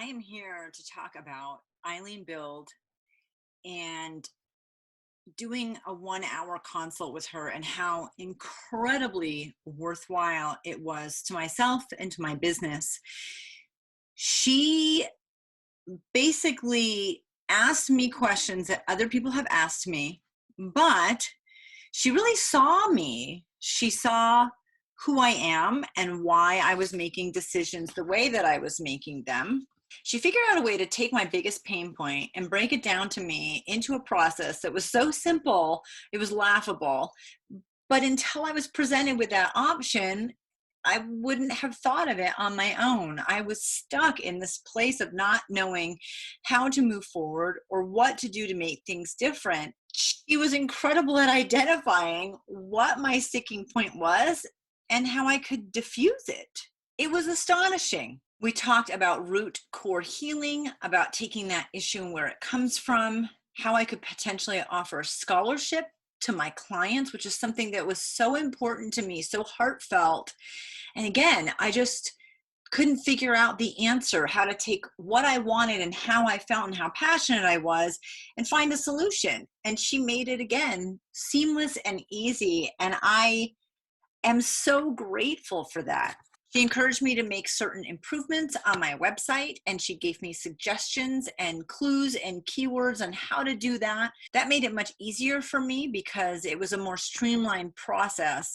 I am here to talk about Eileen Build and doing a 1 hour consult with her and how incredibly worthwhile it was to myself and to my business. She basically asked me questions that other people have asked me, but she really saw me. She saw who I am and why I was making decisions the way that I was making them. She figured out a way to take my biggest pain point and break it down to me into a process that was so simple, it was laughable. But until I was presented with that option, I wouldn't have thought of it on my own. I was stuck in this place of not knowing how to move forward or what to do to make things different. She was incredible at identifying what my sticking point was and how I could diffuse it. It was astonishing. We talked about root core healing, about taking that issue and where it comes from, how I could potentially offer scholarship to my clients, which is something that was so important to me, so heartfelt. And again, I just couldn't figure out the answer, how to take what I wanted and how I felt and how passionate I was and find a solution. And she made it again seamless and easy. And I am so grateful for that. She encouraged me to make certain improvements on my website, and she gave me suggestions and clues and keywords on how to do that. That made it much easier for me because it was a more streamlined process,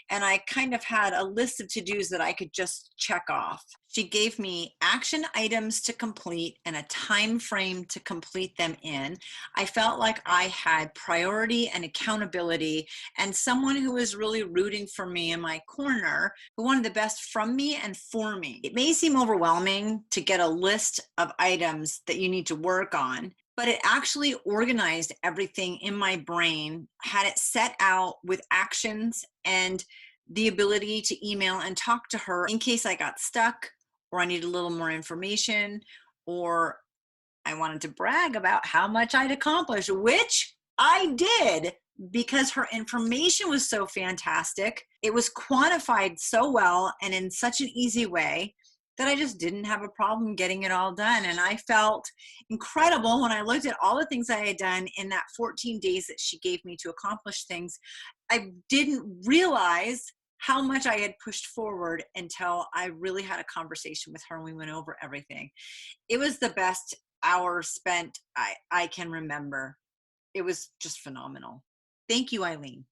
and I kind of had a list of to-dos that I could just check off. She gave me action items to complete and a time frame to complete them in. I felt like I had priority and accountability and someone who was really rooting for me in my corner, who wanted the best from me and for me. It may seem overwhelming to get a list of items that you need to work on, but it actually organized everything in my brain, had it set out with actions and the ability to email and talk to her in case I got stuck or I needed a little more information, or I wanted to brag about how much I'd accomplished, which I did because her information was so fantastic. It was quantified so well and in such an easy way that I just didn't have a problem getting it all done. And I felt incredible when I looked at all the things I had done in that 14 days that she gave me to accomplish things. I didn't realize how much I had pushed forward until I really had a conversation with her and we went over everything. It was the best hour spent I can remember. It was just phenomenal. Thank you, Eileen.